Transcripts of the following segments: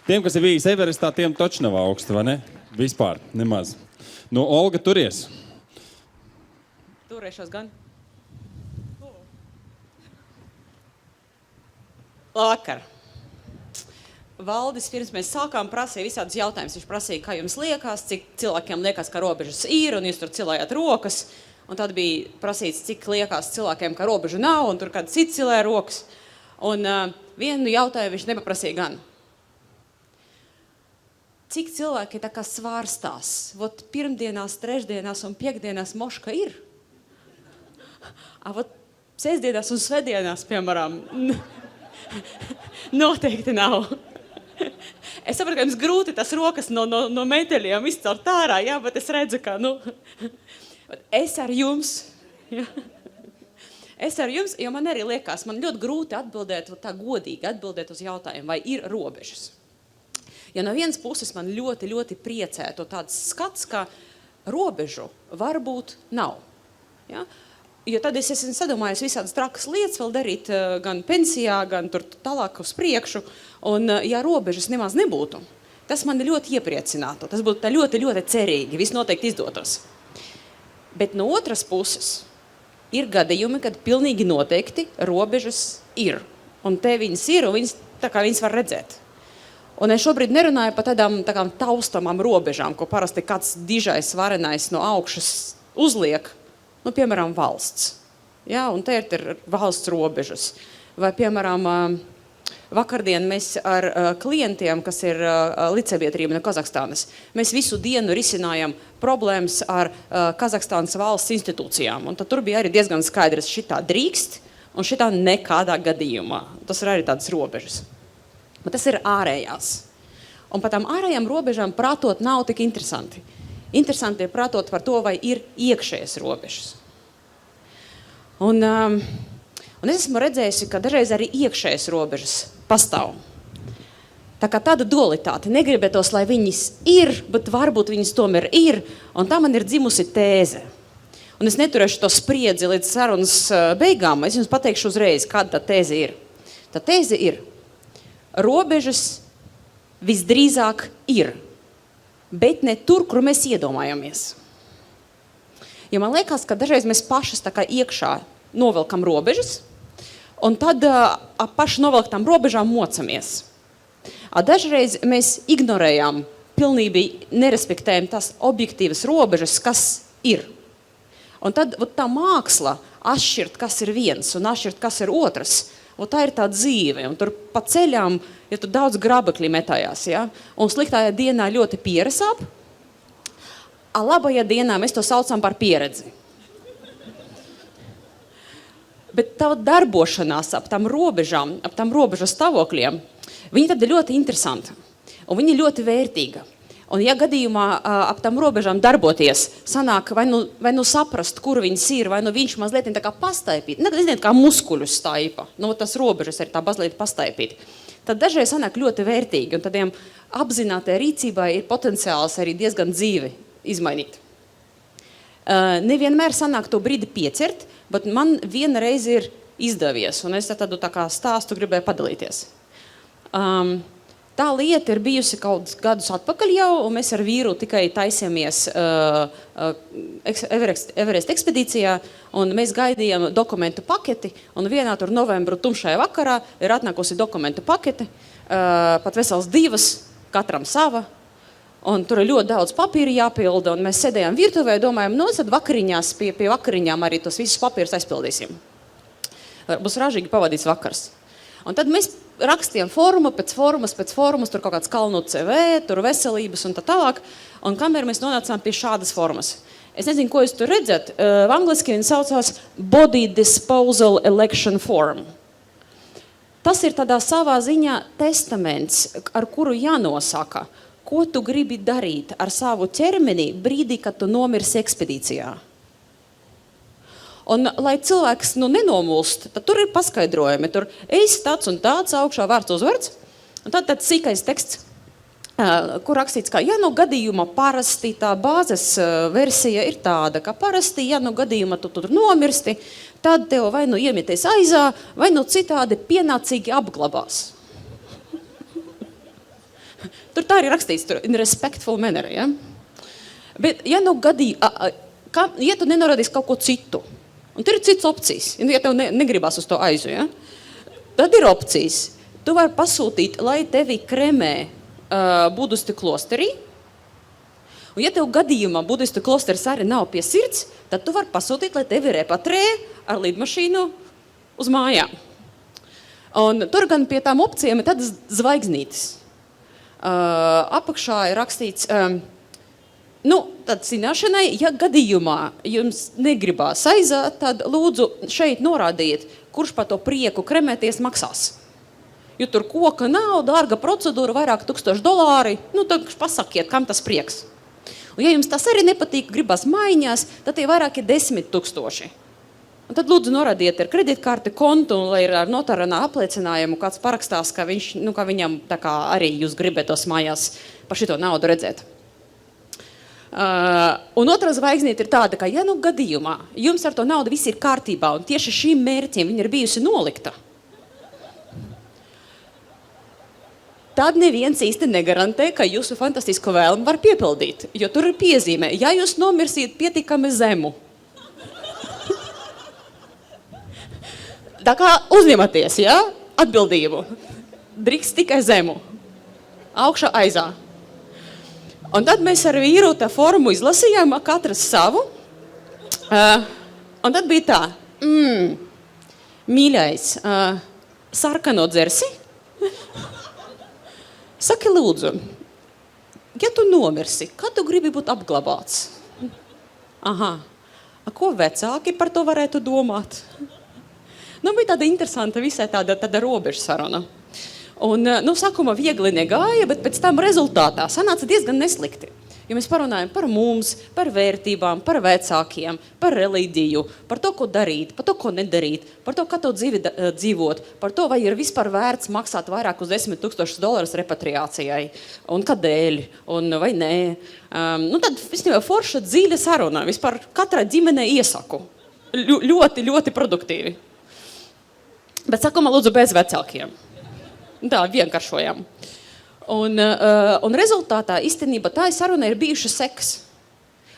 Tiem, kas ir bijis Everestā, tiem taču nav augsti, vai ne? Vispār, nemaz. Nu, Olga, turies. Turēšos gan. Labvakar. Valdis, pirms mēs sākām, prasīja visādus jautājumus. Viņš prasīja, kā jums liekas, cik cilvēkiem liekas, ka robežas ir, un jūs tur cilējāt rokas. Un tad bija prasīts, cik liekas cilvēkiem, ka robežu nav, un tur kāds cits cilēja rokas. Un vienu jautājumu viņš nepaprasīja gan. Cik cilvēki tā kā svārstās? Vot pirmdienās, trešdienās un piekdienās moška ir? Vot sestdienās un svētdienās, piemēram, noteikti nav. Es saprotu, ka jums grūti tas rokas no meteļiem izcelt ārā, jā, bet es redzu, ka, es ar jums, jā. Es ar jums, jo man arī liekas, man ļoti grūti atbildēt, tā godīgi atbildēt uz jautājumu, vai ir robežas. Ja no vienas puses man ļoti, ļoti priecētu tāds skats, ka robežu varbūt nav. Ja? Jo tad es esmu sadomājis visādas trakas lietas vēl darīt gan pensijā, gan tur tālāk uz priekšu. Un ja robežas nemaz nebūtu, tas mani ļoti iepriecinātu. Tas būtu tā ļoti, ļoti cerīgi, viss noteikti izdotos. Bet no otras puses ir gadījumi, kad pilnīgi noteikti robežas ir. Un te viņas ir, un viņas var redzēt. Un es šobrīd nerunāju par tādām taustamām robežām, ko parasti kāds dižais, varenais no augšas uzliek, piemēram, valsts. Ja? Un te ir valsts robežas. Vai, piemēram, vakardien mēs ar klientiem, kas ir līdzsabiedrība no Kazahstānas, mēs visu dienu risinājam problēmas ar Kazahstānas valsts institūcijām. Un tad tur bija arī diezgan skaidrs, šitā drīkst un šitā nekādā gadījumā. Tas ir arī tādas robežas. Bet tas ir ārējās. Un par tām ārējām robežām prātot nav tik interesanti. Interesanti ir prātot par to, vai ir iekšējas robežas. Un es esmu redzējusi, ka dažreiz arī iekšējas robežas pastāv. Tā kā tāda dualitāte. Negribētos, lai viņas ir, bet varbūt viņas tomēr ir. Un tā man ir dzimusi tēze. Un es neturēšu to spriedzi līdz sarunas beigām. Es jums pateikšu uzreiz, kāda tā tēze ir. Tā tēze ir. Robežas visdrīzāk ir, bet ne tur, kur mēs iedomājamies. Jo man liekas, ka dažreiz mēs pašas tā kā iekšā novelkam robežas, un tad ap paši novelktām robežām mocamies. Dažreiz mēs ignorējam, pilnībā nerespektējam tās objektīvas robežas, kas ir. Un tad tā māksla atšķirt, kas ir viens un atšķirt, kas ir otrs. Un tā ir tā dzīve, un tur pa ceļām ja tur daudz grabekļi metājās, ja? Un sliktajā dienā ļoti pieresāp, a labajā dienā mēs to saucam par pieredzi. Bet tā darbošanās ap tām robežām, ap tām robežu stāvokļiem, viņi tad ir ļoti interesanti, un viņi ļoti vērtīga. Un ja gadījumā ap tām robežām darboties, sanāk vai nu saprast, kur viņas ir, vai nu viņš mazliet tā kā pastaipīt, neziniet, kā muskuļu staipa, tas robežas ir tā mazliet pastaipīt. Tad dažreiz sanāk ļoti vērtīgi, un tādiem apzinātai rīcībai ir potenciāls arī diezgan dzīvi izmainīt. Nevienmēr sanāk to brīdi piecert, bet man vienreiz ir izdevies, un es tādu tā kā stāstu gribēju padalīties. Tā lieta ir bijusi kaut gadus atpakaļ jau, un mēs ar vīru tikai taisāmies Everest ekspedīcijā, un mēs gaidījām dokumentu paketi, un vienā tur novembru tumšajā vakarā ir atnākusi dokumentu paketi, pat vesels 2, katram sava, un tur ir ļoti daudz papīra jāpilda, un mēs sēdējām virtuvē, domājam, tad vakariņās, pie vakariņām arī tos visus papīrus aizpildīsim. Būs ražīgi pavadīts vakars. Un tad mēs rakstījām formu pēc formas, tur kaut kāds kalnu CV, tur veselības un tā tālāk. Un kamēr mēs nonācām pie šādas formas. Es nezinu, ko jūs tur redzat. Angliski viņi saucās Body Disposal Election Form. Tas ir tādā savā ziņā testaments, ar kuru jānosaka, ko tu gribi darīt ar savu ķermeni brīdī, kad tu nomirsi ekspedīcijā. Un, lai cilvēks nenomulst, tad tur ir paskaidrojumi. Tur es tāds un tāds, augšā vārds uzvārds. Un tad tāds sīkais teksts, kur rakstīts, ka, gadījumā parasti tā bāzes versija ir tāda, ka parasti, gadījumā tu tur nomirsti, tad tev vai iemeties aizā, vai citādi pienācīgi apglabās. Tur tā arī rakstīts, tur in respectful manner, ja? Bet, ja nu ja tu nenorādīsi kaut ko citu, un tur ir cits opcijas, ja tev negribās uz to aizu, ja? Tad ir opcijas. Tu vari pasūtīt, lai tevi kremē budistu klosterī, un ja tev gadījumā budistu klosteris arī nav pie sirds, tad tu vari pasūtīt, lai tevi repatrē ar lidmašīnu uz mājām. Un tur gan pie tām opcijām ir tādas zvaigznītes. Apakšā ir rakstīts, tad zināšanai, ja gadījumā jums negribās aizāt, tad lūdzu šeit norādiet, kurš par to prieku kremēties maksās. Jo tur koka nav, dārga procedūra, vairāk $1000, tad pasakiet, kam tas prieks. Un ja jums tas arī nepatīk, gribas maiņās, tad tie vairāk ir 10 000. Un tad lūdzu norādiet ar kreditkarti kontu, un lai ir ar notārā apliecinājumu, kāds parakstās, ka viņam tā kā arī jūs gribētos mājās par šito naudu redzēt. Un otra zvaigznīte ir tāda, ka ja gadījumā jums ar to naudu viss ir kārtībā, un tieši šīm mērķiem viņa ir bijusi nolikta, tad neviens īsti negarantē, ka jūsu fantastisko vēlmi var piepildīt. Jo tur ir piezīme, ja jūs nomirsiet pietiekami zemu. Tā kā uzņematies, ja? Atbildību. Drīkst tikai zemu. Augšā aizā. Un tad mēs ar vīru tā formu izlasījām, katrs savu. Un tad bija tā. Mīļais, sarkano dzersi? Saki lūdzu, ja tu nomirsi, kā tu gribi būt apglabāts? Aha, ko vecāki par to varētu domāt? Bija tāda interesanta visai tāda robeža saruna. Un, sākumā viegli negāja, bet pēc tam rezultātā sanāca diezgan neslikti. Jo mēs parunājam par mums, par vērtībām, par vecākiem, par reliģiju, par to, ko darīt, par to, ko nedarīt, par to, kā to dzīvi dzīvot, par to, vai ir vispār vērts maksāt vairāk uz $10,000 repatriācijai, un kādēļ, un vai nē. Tad, visnībā, forša dziļa saruna, vispār katrai ģimenei iesaku. Ļoti, ļoti produktīvi. Bet sākumā lūdzu bez vecākiem. Tā, vienkāršojām. Un rezultātā īstenībā tā saruna ir bijuši seks.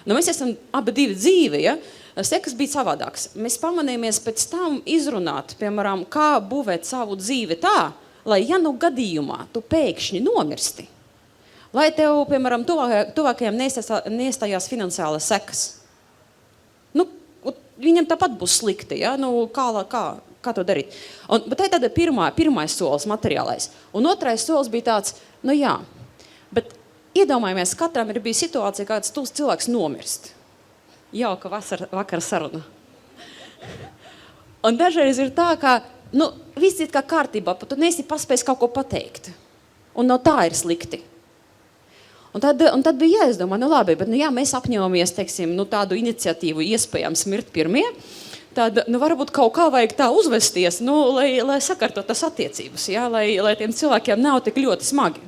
Mēs esam abi divi dzīvi, ja? Seks bija savādāks. Mēs pamanījāmies pēc tam izrunāt, piemēram, kā būvēt savu dzīvi tā, lai ja gadījumā tu pēkšņi nomirsti, lai tev, piemēram, tuvākajiem neiestājās finansiālas sekas. Viņam tāpat būs slikti, ja? Kā to darīt? Bet tā ir tāda pirmais solis materiālais. Un otrais solis bija tāds, bet iedomājamies, katram ir bija situācija, kāds tūs cilvēks nomirst. Jauka vakara saruna. Un dažreiz ir tā, ka, viss ir kā kārtībā, pat tu neesi paspējis kaut ko pateikt. Un no tā ir slikti. Un tad bija jāizdomā, labi, bet mēs apņemamies, teiksim, tādu iniciatīvu iespējams mirt pirmie, tad, varbūt kaut kā vajag tā uzvesties, lai sakārtot tas attiecības, ja? lai tiem cilvēkiem nav tik ļoti smagi.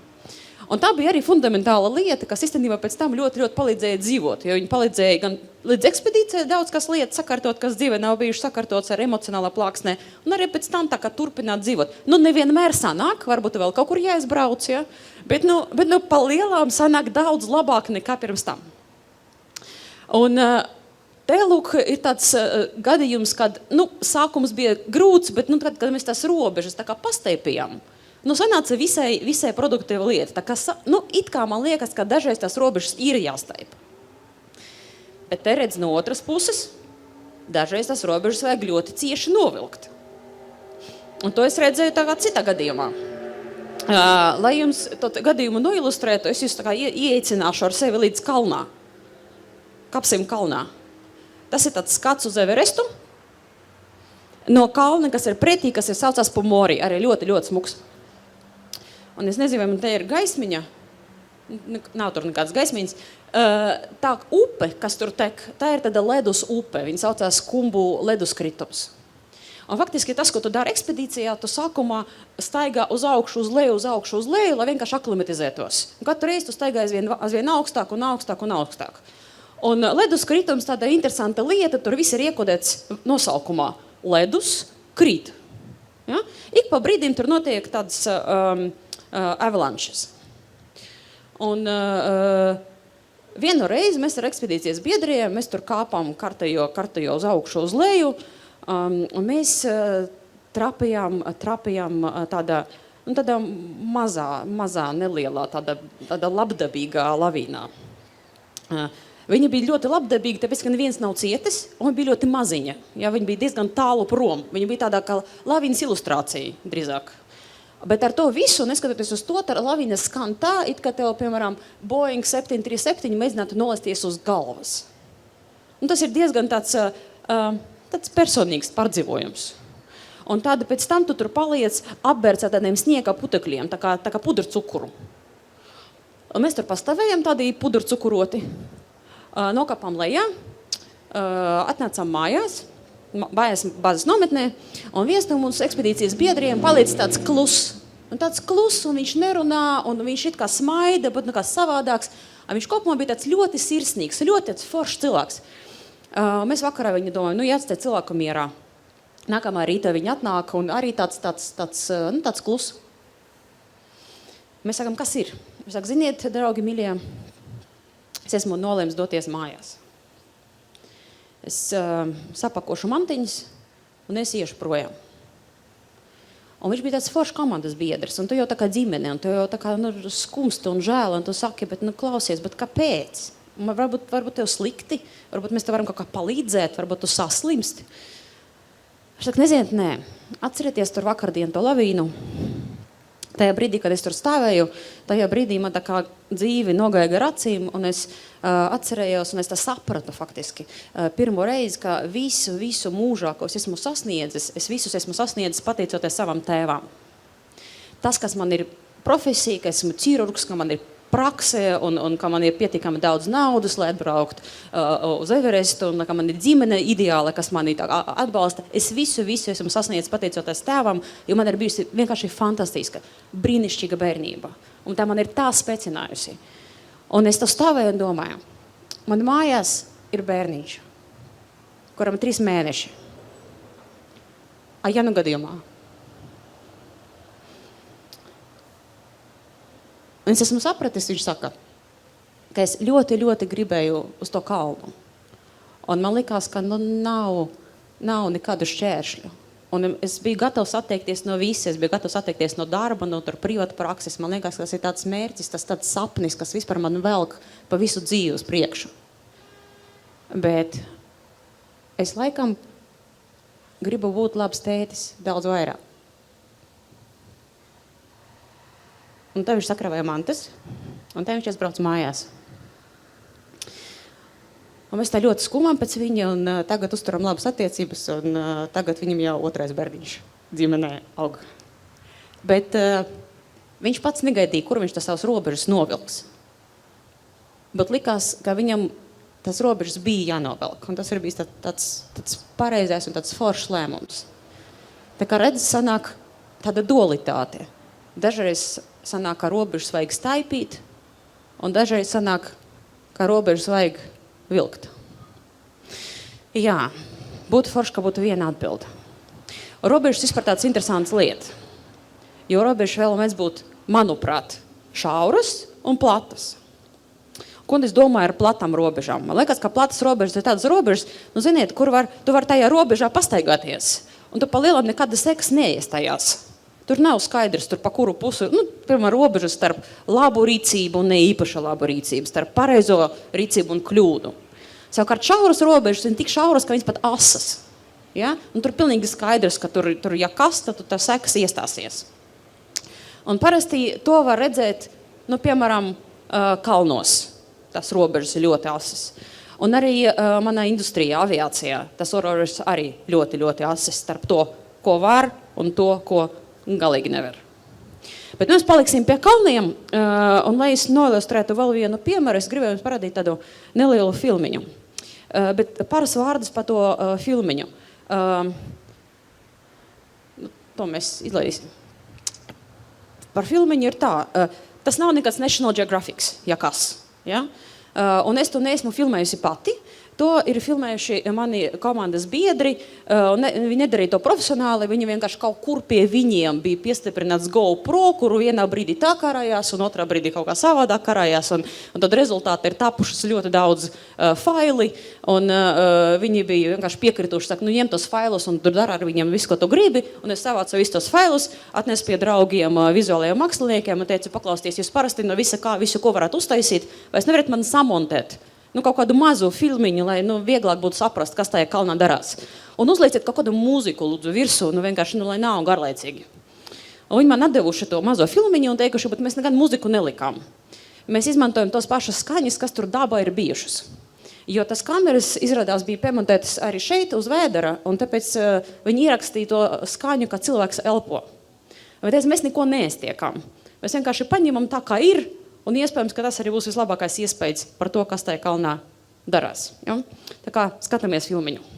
Un tā bija arī fundamentāla lieta, kas īstenībā pēc tam ļoti, ļoti palīdzēja dzīvot, jo viņi palīdzēja gan līdz ekspedīcijai daudz kas lietas sakārtot, kas dzīvē nav bijuši sakārtots ar emocionālā plāksnē, un arī pēc tam tā kā turpināt dzīvot. Nevienmēr sanāk, varbūt vēl kaut kur jāizbrauc, ja? Bet pa lielām sanāk daudz labāk nekā pirms tam. Un te, lūk, ir tāds gadījums, kad, sākums bija grūts, bet, kad mēs tās robežas tā kā pasteipījām, sanāca visai produktīva lieta. Tā kā, it kā man liekas, ka dažreiz tās robežas ir jāstaipa. Bet te redz no otras puses, dažreiz tās robežas vajag ļoti cieši novilkt. Un to es redzēju tā kā citā gadījumā. Lai jums to gadījumu noilustrētu, es jūs tā kā ieicināšu ar sevi līdz kalnā. Kapsim kalnā. Tas ir tāds skats uz Everestu. No kalna, kas ir pretī, kas ir saucās Pomori, arī ļoti, ļoti smuks. Un es nezinu, vai man te ir gaismiņa. Nav tur nekādas gaismiņas. Tā upe, kas tur tek, tā ir tāda ledus upe. Viņa saucās Kumbu leduskritums. Un faktiski tas, ko tu dari ekspedīcijā, tu sākumā staigā uz augšu, uz leju, lai vienkārši aklimatizētos. Un katru reizi tu staigā aizvien augstāk un augstāk un augstāk. Un leduskritums tāda interesanta lieta, tur viss ir iekodēts nosaukumā. Ledus krīt. Ja? Ik pa brīdim tur notiek tādas avalanches. Un vienu reizi mēs ar ekspedīcijas biedriem, mēs tur kāpām kartajo uz augšu uz leju, un mēs trapījām tādā mazā, nelielā, tāda labdabīgā lavīnā. Viņa bija ļoti labdabīga, tāpēc, ka neviens nav cietis, un viņa bija ļoti maziņa. Ja, viņa bija diezgan tālu prom. Viņa bija tādā kā lavīnas ilustrācija drīzāk. Bet ar to visu, neskatoties uz to, tā lavīna skan tā, it kā tev, piemēram, Boeing 737 mēģinātu nolesties uz galvas. Un tas ir diezgan tāds personīgs pārdzīvojums. Un tāda pēc tam tu tur paliec apbērts ar tādiem sniega putekļiem, tā kā pudrcukuru. Un mēs tur pastāvējam tādi pudrcukuroti, nokāpām lejā, atnācām mājās, bāzes nometnē, un viens no mums ekspedīcijas biedriem paliec tāds kluss. Un tāds kluss, un viņš nerunā, un viņš it kā smaida, bet kā savādāks. Un viņš kopumā bija tāds ļoti sirsnīgs, ļoti tāds foršs cilvēks. Mēs vakarā viņu domājam, jāatstāj cilvēku mierā. Nākamā rītā viņi atnāk, un arī tāds kluss. Mēs sakam, kas ir? Viņš saka, ziniet, draugi, mīļie, es esmu nolēms doties mājās. Es sapakošu mantiņas, un es iešu projām. Un viņš bija tāds foršs komandas biedrs, un tu jau tā kā ģimene, un tu jau tā kā skumsti un žēl, un tu saki, bet klausies, bet kāpēc? Varbūt tev slikti, varbūt mēs tev varam kaut kā palīdzēt, varbūt tu saslimsti. Viņš saka, neziniet, nē, atcerieties tur vakardienu to lavīnu. Tajā brīdī, kad es tur stāvēju, tajā brīdī man tā kā dzīvi nogāja gar acīm, un es atcerējos, un es tā sapratu faktiski pirmo reizi, ka visu mūžāko es esmu sasniedzis, es visus esmu sasniedzis pateicoties savam tēvam. Tas, kas man ir profesija, ka esmu ķirurgs, ka man ir prakse, un ka man ir pietiekami daudz naudas, lai atbraukt uz Everestu, un ka man ir ģimene ideāla, kas mani atbalsta. Es visu esmu sasniedzis pateicoties tēvam, jo man ir bijusi vienkārši fantastiska, brīnišķīga bērnība. Un tā man ir tā spēcinājusi. Un es to stāvēju un domāju, man mājās ir bērniņš, kuram 3 mēneši. Ja nu gadījumā. Un es esmu sapratis, viņš saka, ka es ļoti, ļoti gribēju uz to kalnu. Un man likās, ka nav nekādu šķēršļu. Un es biju gatavs atteikties no visa, es biju gatavs atteikties no darba, no tur privāta prakses. Man liekas, tas ir tāds mērķis, tas tāds sapnis, kas vispār man velk pa visu dzīvi uz priekšu. Bet es laikam gribu būt labs tētis daudz vairāk. Un tad viņš sakravēja mantas, un tad viņš aizbrauc mājās. Un mēs tā ļoti skumām pēc viņa, un tagad uzturam labas attiecības, un tagad viņam jau 2. bērniņš ģimenē aug. Bet viņš pats negaidīja, kur viņš tas savus robežas novilks. Bet likās, ka viņam tas robežas bija jānovelk, un tas ir bijis tāds pareizais un tāds foršs lēmums. Tā kā redz, sanāk tāda dualitāte. Dažreiz sanāk, ka robežas vajag staipīt, un dažreiz sanāk, ka robežas vajag vilkt. Jā, būtu forši, ka būtu viena atbilde. Robežas vispār tāds interesants lieta, jo robežas vēl mēs būt, manuprāt, šauras un platas. Ko es domāju ar platām robežām? Man liekas, ka platas robežas ir tādas robežas, ziniet, tu var tajā robežā pastaigāties, un tu pa lielam nekāda sekas neiestajās. Tur nav skaidrs, tur pa kuru pusi, piemēram, robežas starp labu rīcību un neīpaša labu rīcību, starp pareizo rīcību un kļūdu. Savukārt šauras robežas ir tik šauras, ka viņas pat asas. Ja? Un tur pilnīgi skaidrs, ka tur ja kas, tad tā sekas iestāsies. Un parasti to var redzēt, piemēram, kalnos. Tas robežas ir ļoti asas. Un arī manā industrijā, aviācijā, tas robežas arī ļoti, ļoti asas starp to, ko var un to, ko galīgi nevar. Bet mēs paliksim pie kalniem, un lai es noilustrētu vēl vienu piemēru, es gribēju jums parādīt tādu nelielu filmiņu. Bet pāris vārdus par to filmiņu. To mēs izlaidīsim. Par filmiņu ir tā, tas nav nekāds National Geographic, ja kas. Ja? Un es to neesmu filmējusi pati, To ir filmējuši mani komandas biedri. Viņi nedarīja to profesionāli, viņi vienkārši kaut kur pie viņiem bija piestiprināts GoPro, kuru vienā brīdī tā karājās, un otrā brīdī kaut kā savādāk karājās. Un tad rezultāti ir tapušas ļoti daudz faili, un viņi bija vienkārši piekrituši, saka, ņem tos failus un tur dara ar viņiem visu, ko tu gribi. Un es savācu visus tos failus, atnesu pie draugiem vizuālajiem māksliniekiem un teicu, paklausties, jūs parasti no visu, ko varētu uztaisīt, vai es nevarat man samontēt? Kaut kādu mazu filmiņu, lai vieglāk būtu saprast, kas tajā kalnā darās. Un uzlieciet kaut kādu mūziku lūdzu virsū, vienkārši, lai nav garlaicīgi. Un viņi man atdevuši to mazo filmiņu un teikuši, bet mēs nekad mūziku nelikām. Mēs izmantojam tos pašas skaņas, kas tur dabā ir bijušas. Jo tas kameras izrādās bija piemontētas arī šeit uz vēdera, un tāpēc viņi ierakstīja to skaņu, kā cilvēks elpo. Bet mēs neko neestiekam. Mēs vienkārši paņemam tā, kā ir, un iespējams, ka tas arī būs vislabākais iespējas par to, kas tajā kalnā darās. Ja? Tā kā skatāmies filmiņu.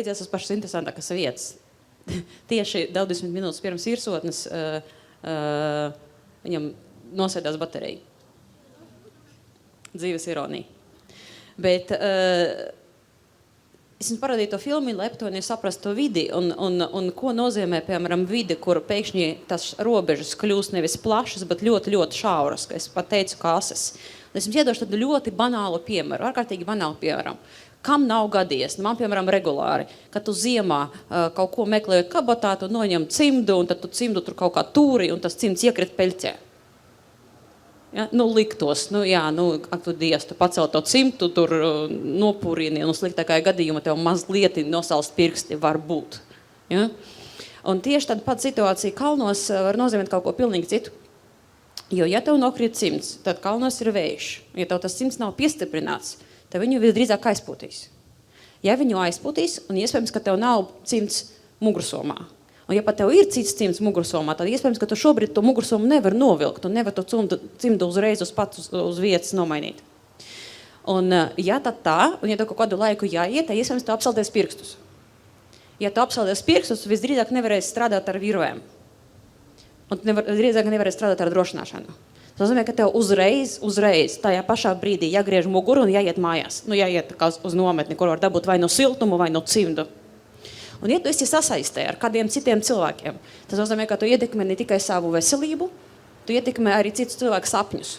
beidzās uz pašas interesantākās vietas. Tieši 20 minūtes pirms virsotnes viņam nosēdās baterija. Dzīves ironija. Bet es jums parādīju to filmu, lai aptuveni saprastu to vidi un ko nozīmē, piemēram, vidi, kur pēkšņi tas robežas kļūst nevis plašas, bet ļoti, ļoti šauras, ka es pat teicu, kā asas. Es jums iedošu tādu ļoti banālu piemēru, ārkārtīgi banālu piemēram. Kam nav gadījies? Man, piemēram, regulāri, kad tu ziemā kaut ko meklējot kabatā, tu noņem cimdu, un tad tu cimdu tur kaut kā tūri, un tas cimds iekrit peļķē. Ja? Liktos, ak tu Dievs, tu pacel to cimtu, tur nopūrini, un sliktākajā gadījumā tev mazliet nosalst pirksti var būt. Ja? Un tieši tāda pat situācija kalnos var nozīmēt kaut ko pilnīgi citu. Jo, ja tev nokrīt cimds, tad kalnos ir vējš. Ja tev tas cimds nav piestiprināts, tad viņu visdrīzāk aizpūtīs. Ja viņu aizpūtīs, un iespējams, ka tev nav cimds mugursomā, un ja pat tev ir cits cimds mugursomā, tad iespējams, ka tu šobrīd to mugursomu nevar novilkt, un nevar to cimdu uzreiz uz vietas nomainīt. Un ja tad tā, un ja tev kaut kādu laiku jāiet, tad iespējams, tu apsaldies pirkstus. Ja tu apsaldies pirkstus, visdrīzāk nevarēsi strādāt ar virvēm. Un drīzāk nevarēs strādāt ar drošināšanu. Tas nozīmē, ka tev uzreiz, tajā pašā brīdī jāgriež muguru un jāiet mājās. Jāiet uz nometni, kur var dabūt vai no siltumu, vai no cimdu. Un ja tu esi sasaistē ar kādiem citiem cilvēkiem, tas nozīmē, ka tu ietekmē ne tikai savu veselību, tu ietekmē arī citus cilvēku sapņus.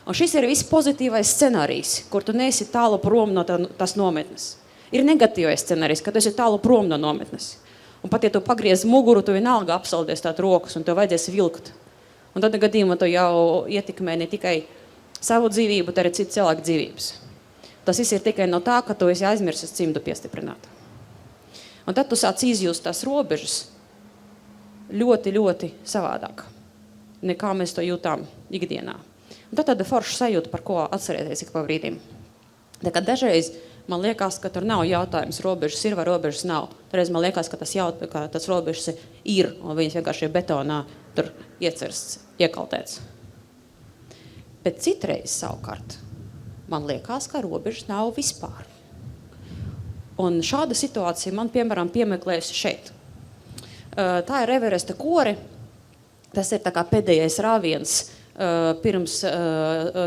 Un šis ir viss pozitīvais scenārijs, kur tu neesi tālu prom no tas nometnes. Ir negatīvais scenārijs, ka tu esi tālu prom no nometnes. Un pat, ja tu pagriezi muguru, tu vienalga apsaldies tāt rokas un tev vajadzēs vilkt. Un tad gadījumā tu jau ietekmē ne tikai savu dzīvību, bet arī citu cilvēku dzīvības. Tas viss ir tikai no tā, ka tu esi aizmirsis cimdu piestiprināt. Un tad tu sāc izjust tās robežas ļoti, ļoti savādāk, nekā mēs to jūtām ikdienā. Un tad tāda forša sajūta, par ko atcerēties ik pa brīdim. Tā kā dažreiz man liekas, ka tur nav jautājums, robežas ir vai robežas nav. Toreiz man liekas, ka tas robežas ir, un viņas vienkārši betonā tur iecersts, iekaltēts. Bet citreiz savukārt man liekas, ka robežas nav vispār. Un šāda situācija man, piemēram, piemeklējusi šeit. Tā ir Everesta kore. Tas ir tā kā pēdējais rāviens pirms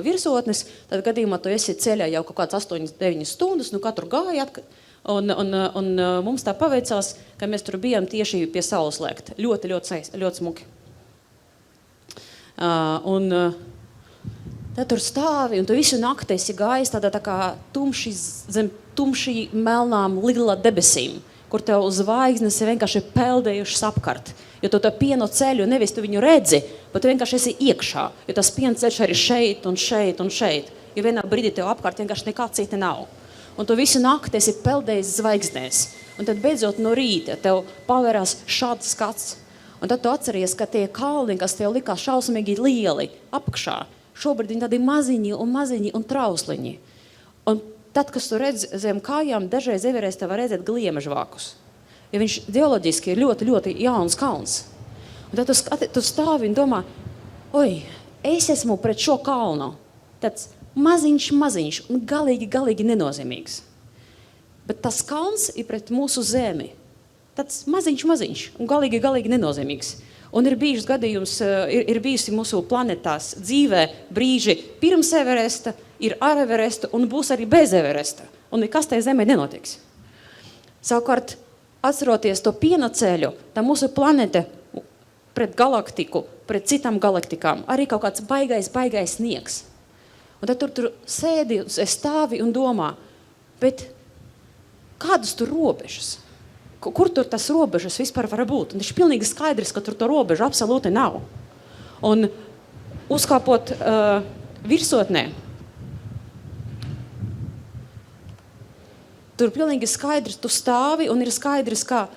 virsotnes, tad gadījumā tu esi ceļā jau kaut kāds 8-9 stundas, katru gāja, un mums tā paveicās, ka mēs tur bijām tieši pie saules lēkt. Ļoti, ļoti smuki. Un tad tur stāvi, un tu visu nakti esi gājis tādā tā kā zem tumši melnām lila debesīm, kur tev zvaigznes ir vienkārši peldējušas apkārt. Jo tu to pienu ceļu, nevis tu viņu redzi, bet tu vienkārši esi iekšā. Jo tas pienu ceļš arī šeit un šeit un šeit. Jo vienā brīdī tev apkārt vienkārši nekā cita nav. Un tu visu nakti esi peldējis zvaigznēs. Un tad beidzot no rīta tev pavērās šāds skats. Un tad tu atceries, ka tie kalni, kas tev likās šausmīgi lieli apakšā, šobrīd viņi tādi maziņi un trausliņi. Un tad, kas tu redz zem kājām, dažreiz Everestā var redzēt gliemežvākus. Ja viņš ģeoloģiski ir ļoti, ļoti jauns kalns. Un tad tu stāvi un domā, es esmu pret šo kalnu. Tāds maziņš un galīgi nenozīmīgs. Bet tas kalns ir pret mūsu zemi. Tāds maziņš un galīgi nenozīmīgs. Un ir bijis gadījums, ir bijusi mūsu planetās dzīvē brīži pirms Everesta, ir ar Everestu un būs arī bez Everesta. Un nekas tai zemē nenotiks. Savukārt, atceroties to piena ceļu, tā mūsu planete pret galaktiku, pret citām galaktikām, arī kaut kāds baigais sniegs. Un tad tur sēdi, stāvi un domā, bet kādas tur robežas? Kur tur tas robežas vispār var būt? Un tas ir pilnīgi skaidrs, ka tur to robežu absolūti nav. Un uzkāpot virsotnē, tur pilnīgi skaidrs, tu stāvi un ir skaidrs, ka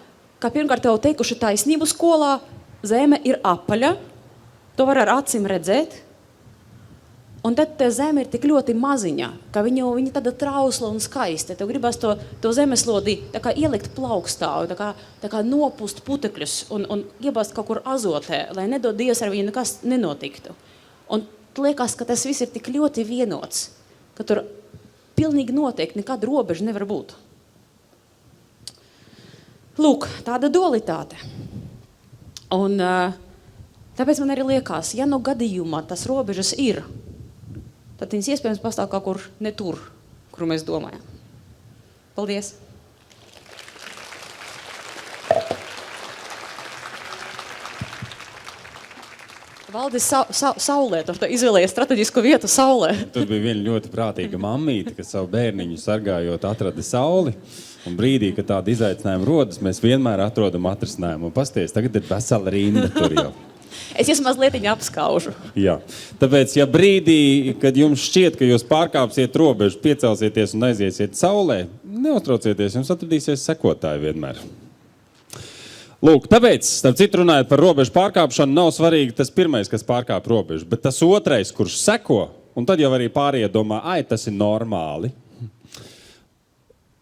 pirmkārt tev teikuši taisnību skolā, zeme ir apaļa, to var ar acīm redzēt, un tad te zeme ir tik ļoti maziņa, ka viņa tāda trausla un skaista. Tev gribas to zemeslodi tā kā ielikt plaukstā, tā kā nopust putekļus un iebāzt kaut kur azotē, lai nedod Dievs ar viņu nekas nenotiktu. Un liekas, ka tas viss ir tik ļoti vienots, ka tur pilnīgi noteikti nekāda robeža nevar būt. Lūk, tāda dualitāte. Un Tāpēc man arī liekas, ja no gadījumā tas robežas ir, tad viņas iespējams pastāv kaut kur ne tur, kur mēs domājam. Paldies! Valdis saulē, tur izvēlējies strateģisku vietu saulē. Tur bija viena ļoti prātīga mammīte, kas savu bērniņu sargājot atrada sauli. Un brīdī, kad tāda izaicinājuma rodas, mēs vienmēr atrodam atrisinājumu. Un pasties, tagad ir vesela rinda tur jau. Es esmu mazliet apskaužu. Jā. Tāpēc, ja brīdī, kad jums šķiet, ka jūs pārkāpsiet robežu, piecelsieties un aiziesiet saulē, neuztraucieties, jums atradīsies sekotāji vienmēr. Lūk, tāpēc, starp citu runājot par robežu pārkāpšanu, nav svarīgi tas pirmais, kas pārkāp robežu, bet tas otrais, kurš seko, un tad jau arī pārējie domā, tas ir normāli.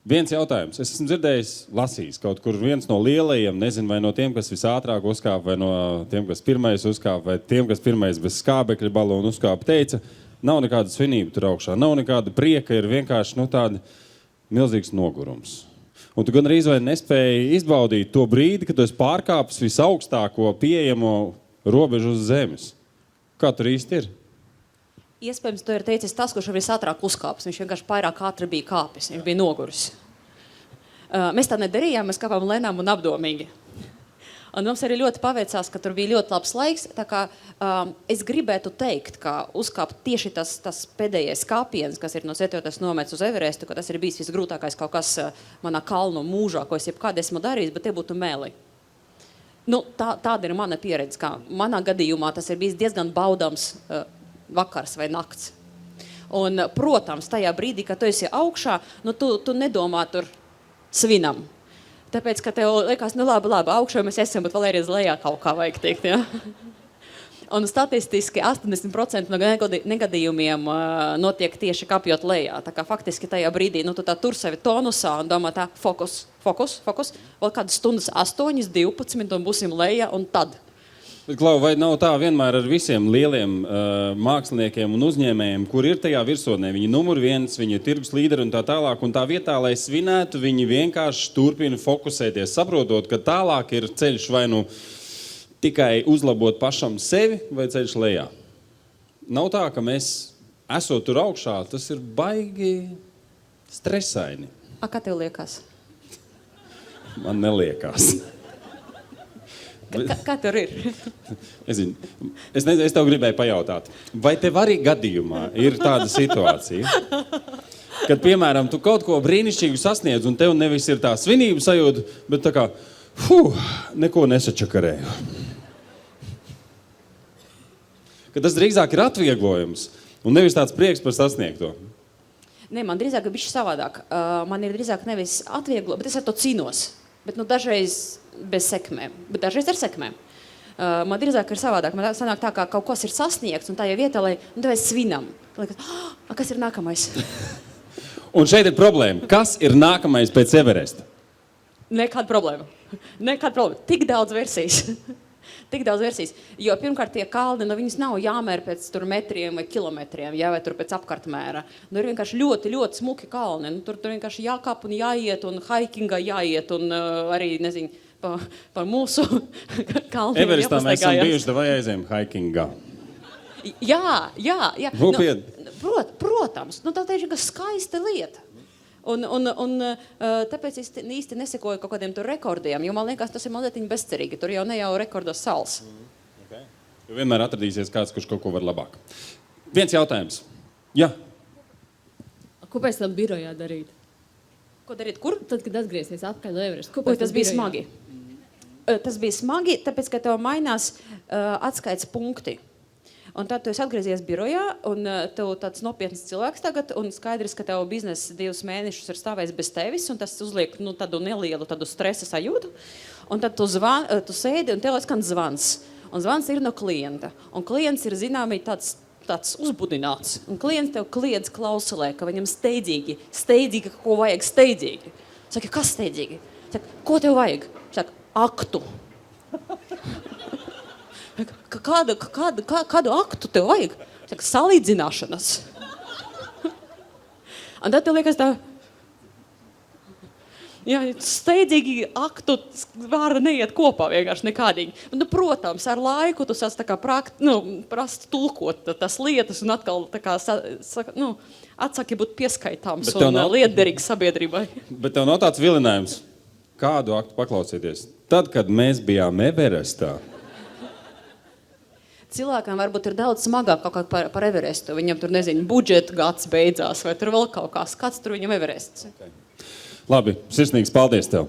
Viens jautājums. Es esmu dzirdējis, lasījis kaut kur viens no lielajiem, nezinu, vai no tiem, kas visātrāk uzkāp, vai no tiem, kas pirmais uzkāp, vai tiem, kas pirmais bez skābekļa balonu uzkāp, teica, nav nekāda svinība tur augšā, nav nekāda prieka, ir vienkārši tāda milzīgs nogurums. Un tu gan arī nespēji izbaudīt to brīdi, kad tu esi pārkāpis visaugstāko pieejamo robežu uz zemes. Kā tur īsti ir? Iespējams, to ir teicis tas, kurš ir visātrāk uzkāpis. Viņš vienkārši pārāk ātri bija kāpis, viņš bija noguris. Mēs tā nedarījām, mēs kāpām lēnām un apdomīgi. Un mums arī ļoti paveicās, ka tur bija ļoti labs laiks. Tā kā es gribētu teikt, ka uzkāpt tieši tas pēdējais kāpiens, kas ir no Svetjotas nomets uz Everestu, ka tas ir bijis visgrūtākais kaut kas manā kalnu mūžā, ko es jebkad esmu darījis, bet tie būtu meli. Tāda ir mana pieredze, ka manā gadījumā tas ir bijis diezgan baudams vakars vai nakts. Un, protams, tajā brīdī, kad tu esi augšā, tu nedomā tur svinam. Tāpēc, ka tev liekas, labi, augšā mēs esam, bet vēl arī uz lejā kaut kā vajag teikt, ja? Un statistiski 80% no negadījumiem notiek tieši kapjot lejā. Tā kā faktiski tajā brīdī, tu tā tur sevi tonusā un domā tā, fokus. Vēl kādas stundas 8, 12 un būsim lejā un tad. Bet, Klau, vai nav tā vienmēr ar visiem lieliem māksliniekiem un uzņēmējiem, kur ir tajā virsotnē? Viņi numur 1, viņi ir tirgus līderi un tā tālāk, un tā vietā, lai svinētu, viņi vienkārši turpina fokusēties, saprotot, ka tālāk ir ceļš vai tikai uzlabot pašam sevi vai ceļš lejā. Nav tā, ka mēs, esot tur augšā, tas ir baigi stresaini. Kā tev liekas? Man neliekās. Kā tur ir? Es tev gribēju pajautāt, vai tev arī gadījumā ir tāda situācija, kad, piemēram, tu kaut ko brīnišķīgu sasniedz un tev nevis ir tā svinība sajūta, bet tā kā, neko nesačakarēju. Kad tas drīzāk ir atvieglojums un nevis tāds prieks par sasniegto. Nē, man drīzāk ir bišķi savādāk. Man ir drīzāk nevis atvieglo, bet es ar to cīnos. Bet dažreiz bez sekmēm, bet dažreiz ar sekmēm. Man drīzāk ir savādāk. Man sanāk tā, kā kaut kas ir sasniegts un tā jau vietā, lai mēs svinam. Kas ir nākamais? Un šeit ir problēma. Kas ir nākamais pēc Everesta? Nekāda problēma. Tik daudz versijas. Tik daudz versijas. Jo pirmkārt tie kalni, viņas nav jāmēr pēc tur metriem vai kilometriem, vai tur pēc apkartmēra. Ir vienkārši ļoti, ļoti smuki kalni. Tur vienkārši jākāp un jāiet un hikingā jāiet un arī, nezinu, pa mūsu kalniem. Everestā mēs esam bijuši, vai aizējam hikingā? Jā. Protams, tā ir skaista lieta. Un tāpēc es īsti nesekoju kaut kādiem tur rekordiem, jo man liekas, tas ir mazliet bezcerīgi. Tur jau ne jau rekordos sals. Okay. Jo vienmēr atradīsies kāds, kurš kaut ko var labāk. Viens jautājums. Jā. Ko pēc tam birojā darīt? Ko darīt? Kur? Tad, kad atgriezies atpakaļ no Everesta. Tas bija smagi. Tas bija smagi, tāpēc, ka tev mainās atskaits punkti. Un tad tu esi atgriezies birojā, un tev tāds nopietns cilvēks tagad, un skaidrs, ka tev bizness 2 mēnešus ir stāvējis bez tevis, un tas uzliek tādu nelielu stresa sajūtu. Un tad tu sēdi, un tev skan zvans. Un zvans ir no klienta. Un klients ir, zināmi, tāds uzbudināts. Un klients tev kliedz klausulē, ka viņam steidzīgi, ko vajag steidzīgi. Saka, kas steidzīgi? Saka, ko tev vajag? Saka, aktu. Kādu aktu tev vajag? Saka, salīdzināšanas. Un tad tev liekas tā... Jā, steidzīgi aktu vārdi neiet kopā vienkārši nekādīgi. Nu, protams, ar laiku tu sāc tā kā prast tulkot tas lietas un atkal tā kā, atsaki būt pieskaitāms un lietderīgs sabiedrībai. Bet tev nav tāds vilinājums, kādu aktu paklausieties? Tad, kad mēs bijām Everestā. Cilvēkam varbūt ir daudz smagāk kaut kā par Everestu. Viņam tur, nezinu, budžeta gads beidzās vai tur vēl kaut kāds. Kāds tur viņam Everests? Labi, sirsnīgs paldies tev.